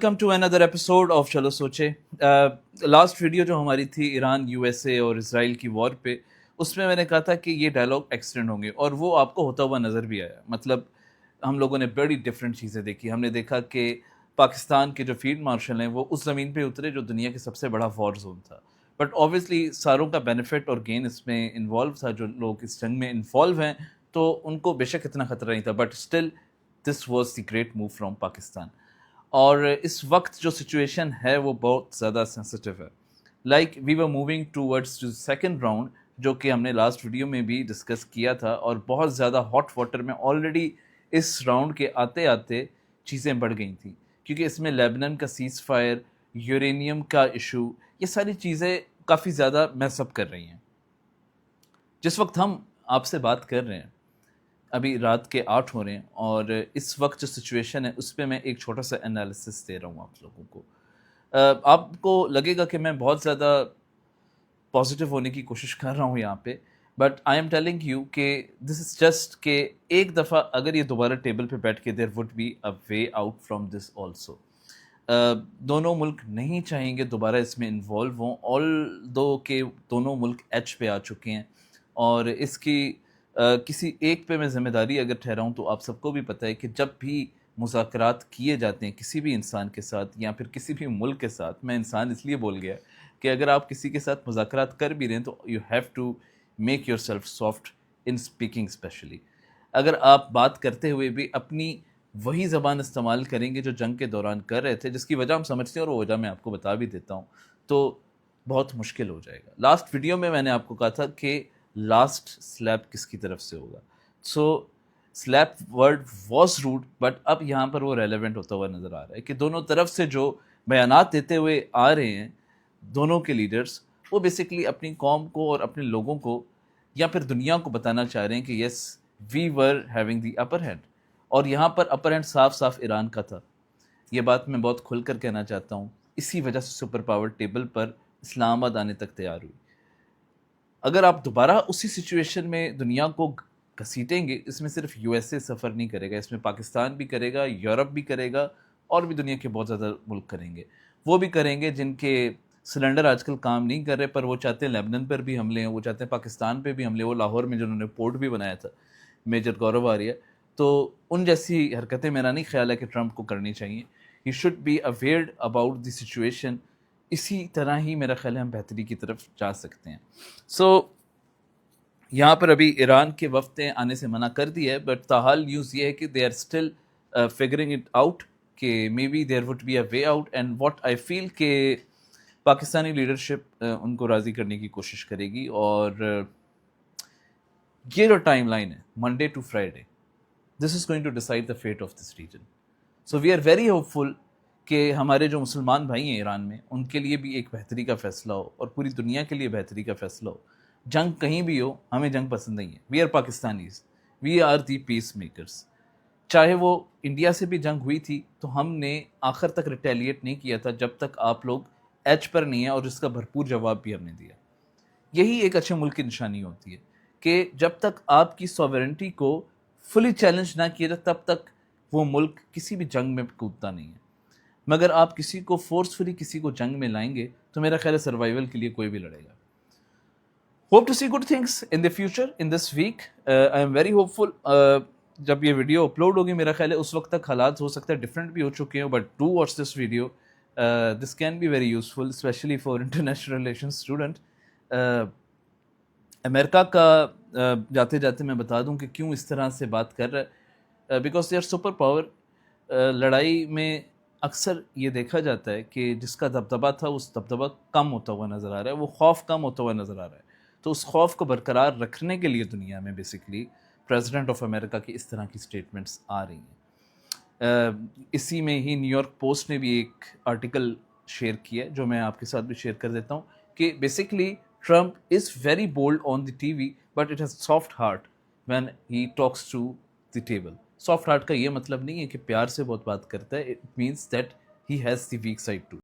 Welcome to another episode of चलो सोचे। Last video जो हमारी थी ईरान यूएसए और इसराइल की वॉर पे, उसमें मैंने कहा था कि ये डायलॉग एक्सटेंड होंगे और वो आपको होता हुआ नज़र भी आया। मतलब हम लोगों ने बड़ी डिफरेंट चीज़ें देखी। हमने देखा कि पाकिस्तान के जो फील्ड मार्शल हैं वो उस ज़मीन पे उतरे जो दुनिया के सबसे बड़ा वॉर जोन था, बट ऑब्वियसली सारों का बेनिफिट और गेन इसमें इन्वॉल्व था। जो लोग इस जंग में इन्वॉल्व हैं तो उनको बेशक इतना खतरा नहीं था, but still this was the great move from Pakistan. और इस वक्त जो सिचुएशन है वो बहुत ज़्यादा सेंसिटिव है। Like we were moving towards to second round, जो कि हमने लास्ट वीडियो में भी डिस्कस किया था, और बहुत ज़्यादा हॉट वाटर में ऑलरेडी इस राउंड के आते आते चीज़ें बढ़ गई थी, क्योंकि इसमें लेबनान का सीज़ फायर, यूरेनियम का इशू, ये सारी चीज़ें काफ़ी ज़्यादा मैसअप कर रही हैं। जिस वक्त हम आपसे बात कर रहे हैं अभी रात के 8 हो रहे हैं, और इस वक्त जो सिचुएशन है उस पर मैं एक छोटा सा एनालिसिस दे रहा हूँ आप लोगों को। आपको लगेगा कि मैं बहुत ज़्यादा पॉजिटिव होने की कोशिश कर रहा हूँ यहाँ पे, but I am telling you कि दिस इज़ जस्ट के एक दफ़ा अगर ये दोबारा टेबल पे बैठ के there would be a way out from this also. दोनों मुल्क नहीं चाहेंगे दोबारा इसमें इन्वॉल्व हों, ऑल दो के दोनों मुल्क एच पे आ चुके हैं, और इसकी किसी एक पे मैं ज़िम्मेदारी अगर ठहराऊँ तो आप सबको भी पता है कि जब भी मुज़ाकरात किए जाते हैं किसी भी इंसान के साथ या फिर किसी भी मुल्क के साथ, मैं इंसान इसलिए बोल गया कि अगर आप किसी के साथ मुज़ाकरात कर भी रहे हैं तो you have to make yourself soft in speaking specially. अगर आप बात करते हुए भी अपनी वही ज़बान इस्तेमाल करेंगे जो जंग के दौरान कर रहे थे, जिसकी वजह हम समझते हैं और वो वजह मैं आपको बता भी देता हूँ, तो बहुत मुश्किल हो जाएगा। लास्ट वीडियो में मैंने आपको कहा था कि लास्ट स्लैप किसकी तरफ से होगा, so slap word was rude, but अब यहाँ पर वो रेलेवेंट होता हुआ नज़र आ रहा है कि दोनों तरफ से जो बयानात देते हुए आ रहे हैं दोनों के लीडर्स, वो बेसिकली अपनी कौम को और अपने लोगों को या फिर दुनिया को बताना चाह रहे हैं कि yes we were having the upper hand, और यहाँ पर अपर हैंड साफ साफ ईरान का था। ये बात मैं बहुत खुल कर कहना चाहता हूँ, इसी वजह से सुपर पावर टेबल पर इस्लामाबाद आने तक तैयार हुई। अगर आप दोबारा उसी सिचुएशन में दुनिया को घसीटेंगे, इसमें सिर्फ यूएसए सफ़र नहीं करेगा, इसमें पाकिस्तान भी करेगा, यूरोप भी करेगा, और भी दुनिया के बहुत ज़्यादा मुल्क करेंगे। वो भी करेंगे जिनके सिलेंडर आजकल काम नहीं कर रहे, पर वो चाहते हैं लेबनान पर भी हमले हैं, वो चाहते हैं पाकिस्तान पे भी हमले। वो लाहौर में जिन्होंने पोर्ट भी बनाया था, मेजर गौरव आर्या, तो उन जैसी हरकतें मेरा नहीं ख्याल है कि ट्रंप को करनी चाहिए। He should be अवेयर्ड about the situation. इसी तरह ही मेरा ख्याल है हम बेहतरी की तरफ जा सकते हैं। सो यहाँ पर अभी ईरान के वफ्द ने आने से मना कर दिया है, बट ताहाल न्यूज़ ये है कि they are still figuring it out कि maybe there would be a way out, and what I feel कि पाकिस्तानी लीडरशिप उनको राज़ी करने की कोशिश करेगी। और ये जो टाइम लाइन है Monday to Friday, this is going to decide the fate of this region. So we are very hopeful कि हमारे जो मुसलमान भाई हैं ईरान में, उनके लिए भी एक बेहतरी का फ़ैसला हो और पूरी दुनिया के लिए बेहतरी का फ़ैसला हो। जंग कहीं भी हो, हमें जंग पसंद नहीं है। We are Pakistanis, we are the peace makers. चाहे वो इंडिया से भी जंग हुई थी तो हमने आखिर तक रिटेलिएट नहीं किया था जब तक आप लोग एच पर नहीं है, और इसका भरपूर जवाब भी हमने दिया। यही एक अच्छे मुल्क की निशानी होती है कि जब तक आपकी सॉवरेंटी को फुली चैलेंज ना किया जाए तब तक वो मुल्क किसी भी जंग में कूदता नहीं है। मगर आप किसी को फोर्सफुली किसी को जंग में लाएंगे तो मेरा ख्याल है सर्वाइवल के लिए कोई भी लड़ेगा। Hope to see good things in the future in this week. I am very hopeful. जब ये वीडियो अपलोड होगी मेरा ख्याल है उस वक्त तक हालात हो सकता है डिफरेंट भी हो चुके हैं, but do watch this video. This can be very useful specially for international relation student. America का जाते जाते मैं बता दूं कि क्यों इस तरह से बात कर रहा है, because they are super power. लड़ाई में अक्सर ये देखा जाता है कि जिसका दबदबा था उस दबदबा कम होता हुआ नज़र आ रहा है, वो खौफ कम होता हुआ नज़र आ रहा है। तो उस खौफ को बरकरार रखने के लिए दुनिया में बेसिकली प्रेसिडेंट ऑफ अमेरिका की इस तरह की स्टेटमेंट्स आ रही हैं। इसी में ही न्यूयॉर्क पोस्ट ने भी एक आर्टिकल शेयर किया है जो मैं आपके साथ भी शेयर कर देता हूँ कि basically Trump is very bold on the TV, but it has soft heart when he talks to the table. Soft heart का ये मतलब नहीं है कि प्यार से बहुत बात करता है. It means that he has the weak side too.